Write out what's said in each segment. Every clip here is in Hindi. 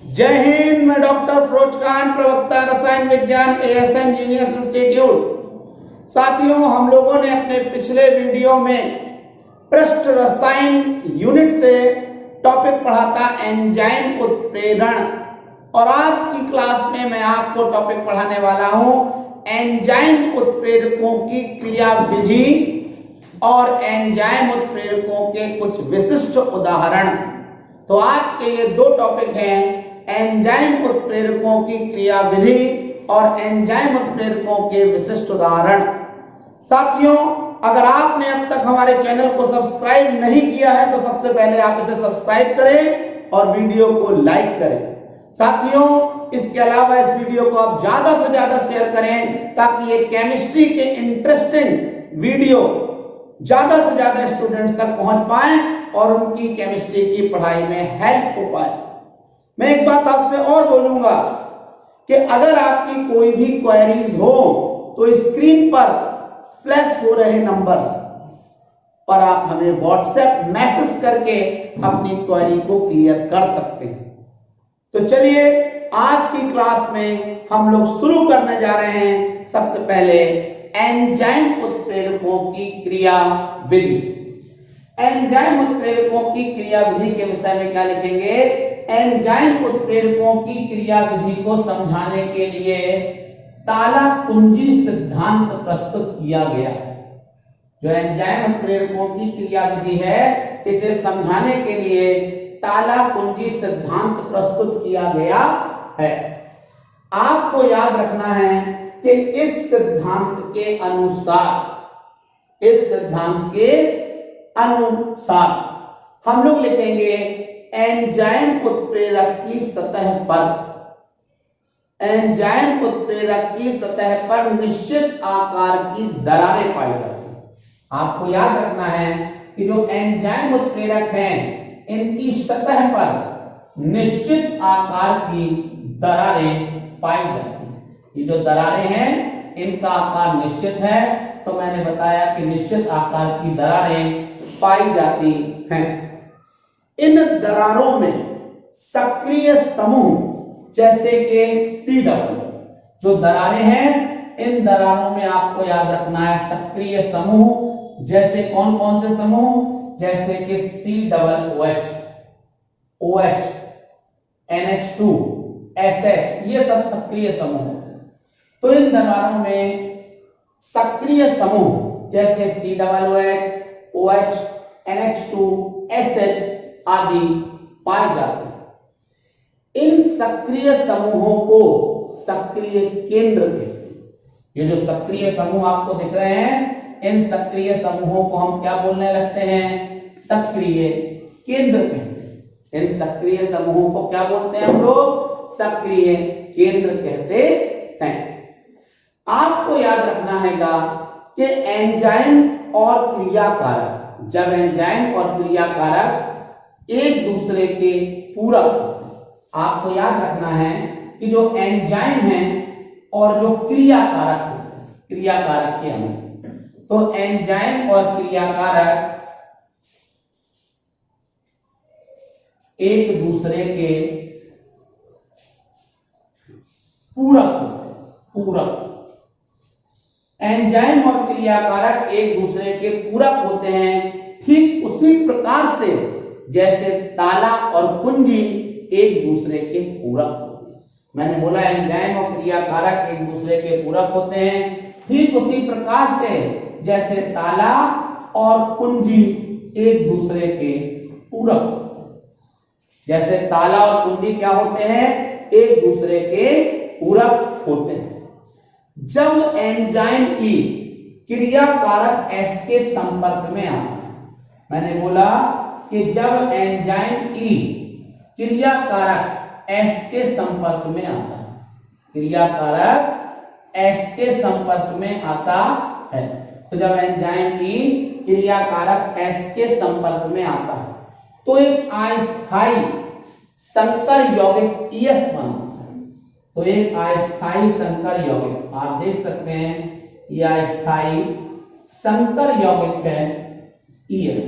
जय हिंद। मैं डॉक्टर फिरोज खान, प्रवक्ता रसायन विज्ञान एएसएन इंजीनियर्स इंस्टीट्यूट। साथियों, हम लोगों ने अपने पिछले वीडियो में पृष्ठ रसायन यूनिट से टॉपिक पढ़ा था एंजाइम उत्प्रेरण, और आज की क्लास में मैं आपको टॉपिक पढ़ाने वाला हूं एंजाइम उत्प्रेरकों की क्रियाविधि और एंजाइम उत्प्रेरकों के कुछ विशिष्ट उदाहरण। तो आज के ये दो टॉपिक हैं एंजाइम उत्प्रेरकों की क्रियाविधि और एंजाइम उत्प्रेरकों के विशिष्ट उदाहरण। साथियों, अगर आपने अब तक हमारे चैनल को सब्सक्राइब नहीं किया है तो सबसे पहले आप इसे सब्सक्राइब करें और वीडियो को लाइक करें। साथियों, इसके अलावा इस वीडियो को आप ज्यादा से ज्यादा शेयर करें ताकि ये केमिस्ट्री के इंटरेस्टिंग वीडियो ज्यादा से ज्यादा स्टूडेंट्स तक पहुंच पाए और उनकी केमिस्ट्री की पढ़ाई में हेल्प हो पाए। मैं एक बात आपसे और बोलूंगा कि अगर आपकी कोई भी क्वेरीज हो तो स्क्रीन पर फ्लैश हो रहे नंबर्स पर आप हमें व्हाट्सएप मैसेज करके अपनी क्वेरी को क्लियर कर सकते हैं। तो चलिए, आज की क्लास में हम लोग शुरू करने जा रहे हैं सबसे पहले एंजाइम उत्प्रेरकों की क्रियाविधि। एंजाइम उत्प्रेरकों की क्रियाविधि के विषय में क्या लिखेंगे? एंजाइम उत्प्रेरकों की क्रियाविधि को समझाने के लिए ताला कुंजी सिद्धांत प्रस्तुत किया गया है। जो एंजाइम उत्प्रेरकों की क्रियाविधि है, इसे समझाने के लिए ताला कुंजी सिद्धांत प्रस्तुत किया गया है। आपको याद रखना है कि इस सिद्धांत के अनुसार हम लोग लिखेंगे एंजाइम उत्प्रेरक की सतह पर निश्चित आकार की दरारें पाई जाती हैं। आपको याद रखना है कि जो एंजाइम उत्प्रेरक हैं, इनकी सतह पर निश्चित आकार की दरारें पाई जाती हैं। ये जो दरारें हैं, इनका आकार निश्चित है, तो मैंने बताया कि निश्चित आकार की दरारें पाई जाती हैं। इन दरारों में सक्रिय समूह जैसे कि सी डबल, जो दरारें हैं, इन दरारों में आपको याद रखना है सक्रिय समूह। जैसे कौन कौन से समूह? जैसे कि C double OH, NH2, SH, ये सब सक्रिय समूह होते हैं। तो इन दरारों में सक्रिय समूह जैसे C double OH, NH2, SH आदि पाए जाते हैं। इन सक्रिय समूहों को सक्रिय केंद्र कहते हैं। ये जो सक्रिय समूह आपको दिख रहे हैं, इन सक्रिय समूहों को हम क्या बोलने लगते हैं? सक्रिय केंद्र कहते हैं। इन सक्रिय समूहों को क्या बोलते हैं हम लोग? सक्रिय केंद्र कहते हैं। आपको याद रखना हैगा कि एंजाइम और क्रियाकारक, जब एंजाइम और क्रियाकारक एक दूसरे के पूरक होते हैं, आपको याद रखना है कि जो एंजाइम है और जो क्रियाकारक होते हैं, क्रियाकारक के अंदर, तो एंजाइम और क्रियाकारक एक दूसरे के पूरक होते हैं। पूरक एंजाइम और क्रियाकारक एक दूसरे के पूरक होते हैं, ठीक उसी प्रकार से जैसे ताला और कुंजी एक दूसरे के पूरक होते हैं। मैंने बोला एंजाइम और क्रियाकारक एक दूसरे के पूरक होते हैं, ठीक उसी प्रकार से जैसे ताला और कुंजी एक दूसरे के पूरक होते हैं। जैसे ताला और कुंजी क्या होते हैं? एक दूसरे के पूरक होते हैं। जब एंजाइम E क्रियाकारक S के संपर्क में आता है, मैंने बोला कि जब एंजाइम E क्रियाकारक S के संपर्क में आता है, क्रियाकारक S के संपर्क में आता है, तो जब एंजाइम E क्रियाकारक S के संपर्क में आता है तो एक अस्थायी संकर यौगिक ES बनता है। तो एक अस्थायी संकर यौगिक आप देख सकते हैं, यह अस्थायी संकर यौगिक है ES।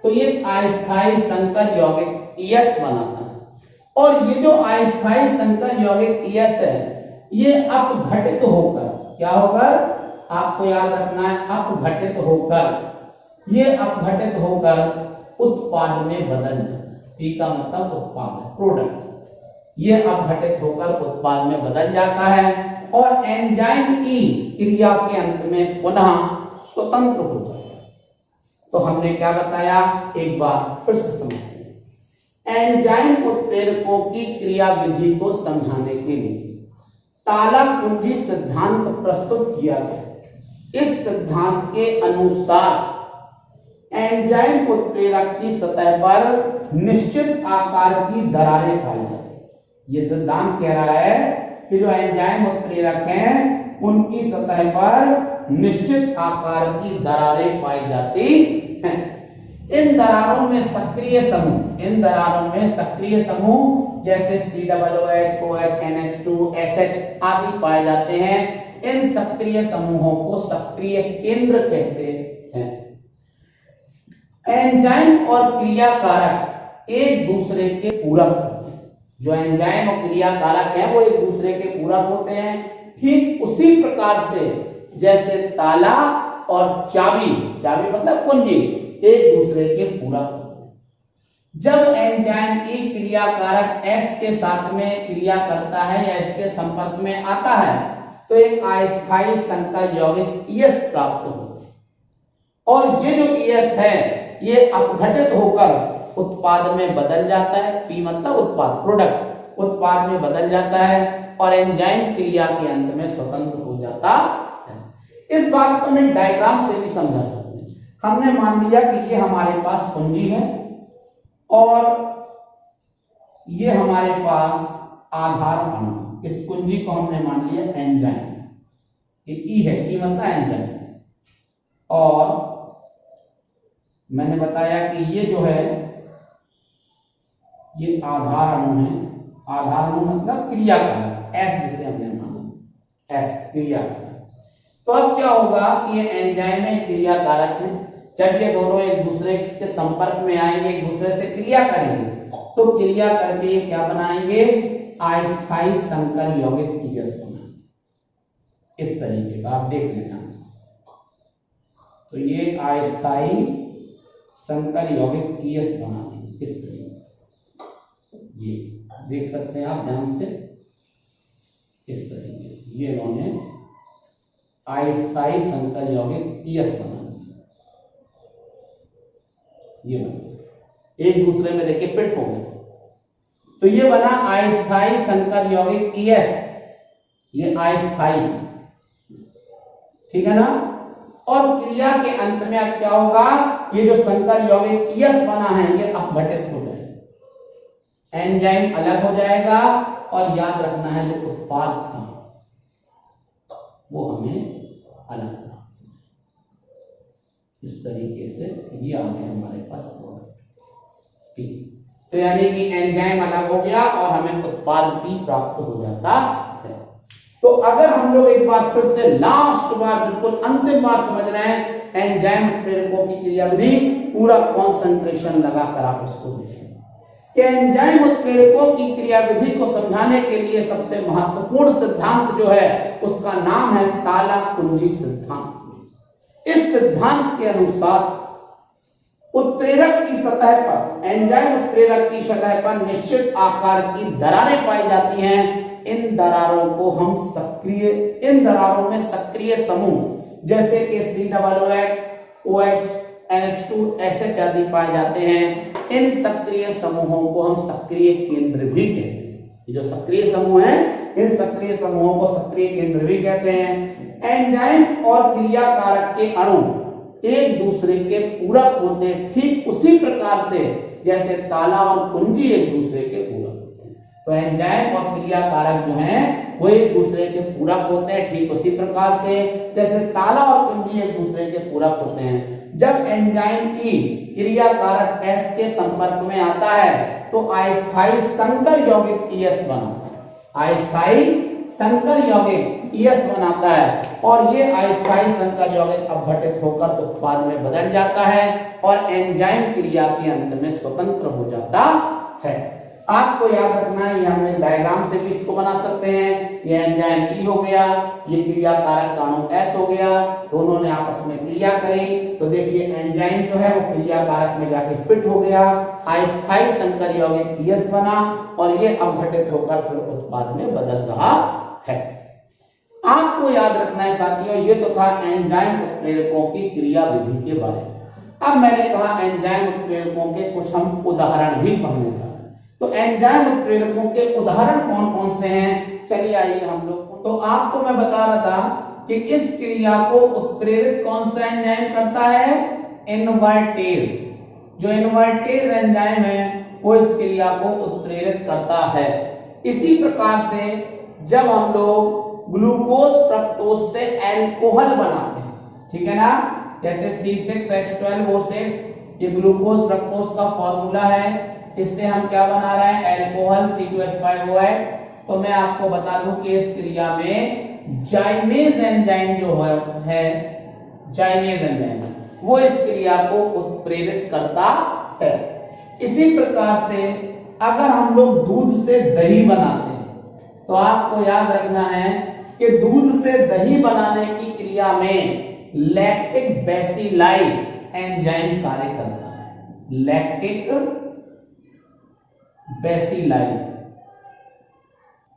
तो ये अस्थायी संकर यौगिक ES बनाता है और ये जो अस्थायी संकर यौगिक ES है ये अपघटित होकर, क्या होकर, आपको याद रखना है, अपघटित होकर, ये अपघटित होकर उत्पाद में बदल जाता है। पी का मतलब उत्पाद है, प्रोडक्ट। ये अपघटित होकर उत्पाद में बदल जाता है और एंजाइम ई क्रिया के अंत में पुनः स्वतंत्र हो जाता है। तो हमने क्या बताया, एक बार फिर से समझते हैं। एंजाइम उत्प्रेरकों की क्रिया विधि को समझाने के लिए ताला कुंजी सिद्धांत प्रस्तुत किया गया। इस सिद्धांत के अनुसार एंजाइम उत्प्रेरक की सतह पर निश्चित आकार की दरारें पाई जाती हैं। ये सिद्धांत कह रहा है कि जो एंजाइम उत्प्रेरक हैं उनकी सतह पर निश्चित आकार की दरारें पाई जाती हैं। इन दरारों में सक्रिय समूह, इन दरारों में सक्रिय समूह जैसे COOH, OH, NH2, SH आदि पाए जाते हैं। इन सक्रिय समूहों को सक्रिय केंद्र कहते हैं। एंजाइम और क्रियाकारक एक दूसरे के पूरक होते हैं। जो एंजाइम और क्रियाकारक हैं वो एक दूसरे के पूरक होते हैं। ठीक उसी प्रकार से जैसे ताला और चाबी, चाबी मतलब कुंजी, एक दूसरे के पूरक होते हैं। जब एंजाइम की क्रियाकारक S के साथ में क्रिया करता है या इसके संपर्क में आता है तो एक अस्थायी संकर यौगिक ES प्राप्त होता है और ये जो ES है ये अपघटित होकर उत्पाद में बदल जाता है। P मतलब उत्पाद, प्रोडक्ट, उत्पाद में बदल जाता है और एंजाइम क्रिया के अंत में स्वतंत्र हो जाता है। इस बात को हम डायग्राम से भी समझा सकते हैं। हमने मान लिया कि ये हमारे पास कुंजी है और ये हमारे पास आधार अणु, इस कुंजी को हमने मान लिया एंजाइम, ये ई है, ई मतलब एंजाइम। और मैंने बताया कि ये जो है ये आधार अणु है। आधार अणु मतलब क्रियाकारक, एस जिसे हमने माना, एस क्रियाकारक। तो अब क्या होगा कि ये एंजाइम में क्रियाकारक है। जब ये दोनों एक दूसरे के संपर्क में आएंगे, एक दूसरे से क्रिया करेंगे, तो क्रिया करके ये क्या बनाएंगे, अस्थायी संकर यौगिक ES बनाएंगे। इस तरीके का आप देख लें ध्यान से। तो ये अस्थायी संकर यौगिक ES बनाएंगे इस तरीके से। ये देख सकते हैं आप ध्यान से, इस तरीके से ये इन्होंने अस्थायी संकर यौगिक ES बनाएंगे। ये बना एक दूसरे में देखिए फिट हो गए। तो ये बना अस्थायी संकर यौगिक ES, ये अस्थायी, ठीक है ना। और क्रिया के अंत में अब क्या होगा, ये जो संकर यौगिक ES बना है ये अपघटित हो जाएगा, एंजाइम अलग हो जाएगा और याद रखना है जो उत्पाद था वो हमें अलग, इस तरीके से ये आ गया हमारे पास प्रोडक्ट P। तो यानी कि एंजाइम अलग हो गया और हमें उत्पाद P प्राप्त हो जाता है। तो अगर हम लोग एक बार फिर से लास्ट बार, बिल्कुल अंतिम बार समझ रहे हैं एंजाइम उत्प्रेरकों की क्रियाविधि, पूरा कंसंट्रेशन लगाकर आप इसको देखें कि एंजाइम उत्प्रेरकों की क्रियाविधि को समझाने के लिए सबसे महत्वपूर्ण सिद्धांत जो है उसका नाम है ताला कुंजी सिद्धांत। इस सिद्धांत के अनुसार उत्प्रेरक की सतह पर, एंजाइम उत्प्रेरक की सतह पर निश्चित आकार की दरारें पाई जाती हैं। इन दरारों को हम सक्रिय, इन दरारों में सक्रिय समूह जैसे कि COOH, OH, NH2, SH आदि पाए जाते हैं। इन सक्रिय समूहों को हम सक्रिय केंद्र भी कहते हैं। ये जो सक्रिय समूह हैं, इन सक्रिय समूहों को सक्रिय केंद्र भी कहते हैं। एंजाइम और क्रियाकारक के अणु एक दूसरे के पूरक होते हैं, ठीक उसी प्रकार से जैसे ताला और कुंजी एक दूसरे के पूरक होते हैं। तो एंजाइम और क्रियाकारक जो हैं वो एक दूसरे के पूरक होते हैं, ठीक उसी प्रकार से जैसे ताला और कुंजी एक दूसरे के पूरक होते हैं। जब एंजाइम ई क्रियाकारक S के संपर्क में आता है तो अस्थायी संकर यौगिक ES बनाता है, अस्थायी संकर यौगिक ES बनाता है और ये अस्थायी संकर यौगिक अपघटित होकर उत्पाद में बदल जाता है और एंजाइम क्रिया के अंत में स्वतंत्र हो जाता है। आप आपको याद रखना है, ये हमने डायग्राम से भी इसको बना सकते हैं। ये एंजाइम ई हो गया, ये क्रिया कारक अणु एस हो गया, दोनों ने आपस में क्रिया करी तो देखिए एंजाइम जो है वो क्रिया कारक में जाके फिट हो गया, अस्थायी संकर यौगिक पीएस बना और ये अपघटित होकर फिर उत्पाद में बदल रहा है। आपको याद रखना है साथियों, ये तो था एंजाइम उत्प्रेरकों की क्रिया विधि के बारे में। अब मैंने कहा एंजाइम उत्प्रेरकों के कुछ हम उदाहरण भी पढ़ने जा रहे हैं। तो एंजाइम उत्प्रेरकों के उदाहरण कौन कौन से हैं, चलिए आइए हम लोग। तो आपको मैं बता रहा था कि इस क्रिया को उत्प्रेरित कौन सा एंजाइम करता है, इनवर्टेज। जो इनवर्टेज एंजाइम है वो इस क्रिया को उत्प्रेरित करता है। इसी प्रकार से जब हम लोग ग्लूकोज फ्रक्टोज से अल्कोहल बनाते हैं, ठीक है ना, जैसे C6H12O6 ये ग्लूकोज फ्रक्टोज का फॉर्मूला है, इससे हम क्या बना रहे हैं, अल्कोहल C2H5OH। तो मैं आपको बता दूं कि इस क्रिया में जाइमेज एंजाइम जो है जाइमेज एंजाइम वो इस क्रिया को उत्प्रेरित करता है। इसी प्रकार से अगर हम लोग दूध से दही बनाते हैं तो आपको याद रखना है कि दूध से दही बनाने की क्रिया में लैक्टिक बेसिलाई एंजाइम कार्य करता है। लैक्टिक बेसिलाई,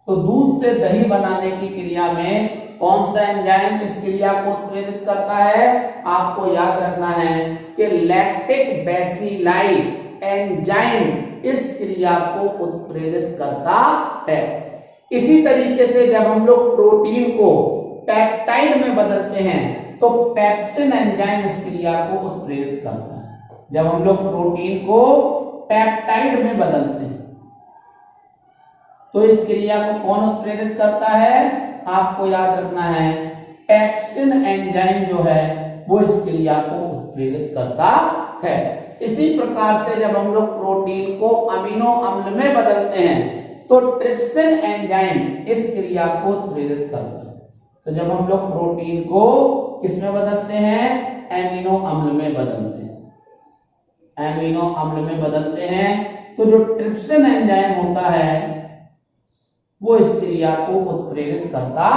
तो दूध से दही बनाने की क्रिया में कौन सा एंजाइम इस क्रिया को उत्प्रेरित करता है, आपको याद रखना है कि लैक्टिक बेसिलाई एंजाइम इस क्रिया को उत्प्रेरित करता है। इसी तरीके से जब हम लोग प्रोटीन को पेप्टाइड में बदलते हैं तो पेप्सिन एंजाइम इस क्रिया को उत्प्रेरित करता है। जब हम लोग प्रोटीन को पेप्टाइड में बदलते हैं तो इस क्रिया को कौन उत्प्रेरित करता है, आपको याद रखना है पेप्सिन एंजाइम जो है वो इस क्रिया को उत्प्रेरित करता है। इसी प्रकार से जब हम लोग प्रोटीन को अमीनो अम्ल में बदलते हैं तो ट्रिप्सिन एंजाइम इस क्रिया को उत्प्रेरित करता है। तो जब हम लोग प्रोटीन को किसमें बदलते हैं, एमिनो अम्ल में बदलते हैं, एमिनो अम्ल में बदलते हैं तो जो ट्रिप्सिन एंजाइम होता है वो इस क्रिया को उत्प्रेरित करता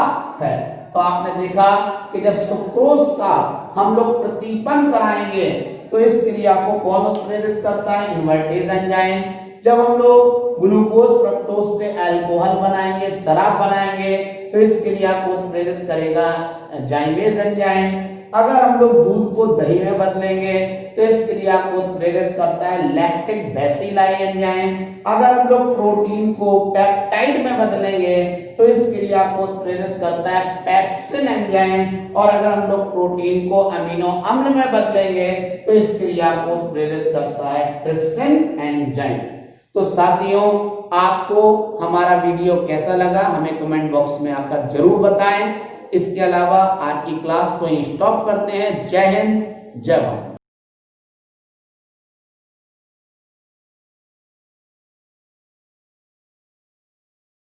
है। तो आपने देखा कि जब सुक्रोज का हम लोग प्रतीपन कराएंगे तो इस क्रिया को कौन उत्प्रेरित करता है, इनवर्टेज एंजाइम। जब हम लोग ग्लूकोज फ्रक्टोज से अल्कोहल बनाएंगे, शराब बनाएंगे तो इस क्रिया को उत्प्रेरित करेगा जाइमेज एंजाइम। अगर हम लोग दूध को दही में बदलेंगे तो इस क्रिया को उत्प्रेरित करता है लैक्टिक बेसिलाई एंजाइम। अगर हम लोग प्रोटीन को पेप्टाइड में बदलेंगे तो इस क्रिया को उत्प्रेरित करता है पेप्सिन एंजाइम। और अगर हम लोग प्रोटीन को अमीनो अम्ल में बदलेंगे तो इस क्रिया को उत्प्रेरित करता है ट्रिप्सिन एंजाइम। तो साथियों, आपको हमारा वीडियो कैसा लगा हमें कमेंट बॉक्स में आकर जरूर बताएं। इसके अलावा आज की क्लास को स्टॉप करते हैं। जय हिंद, जय भारत।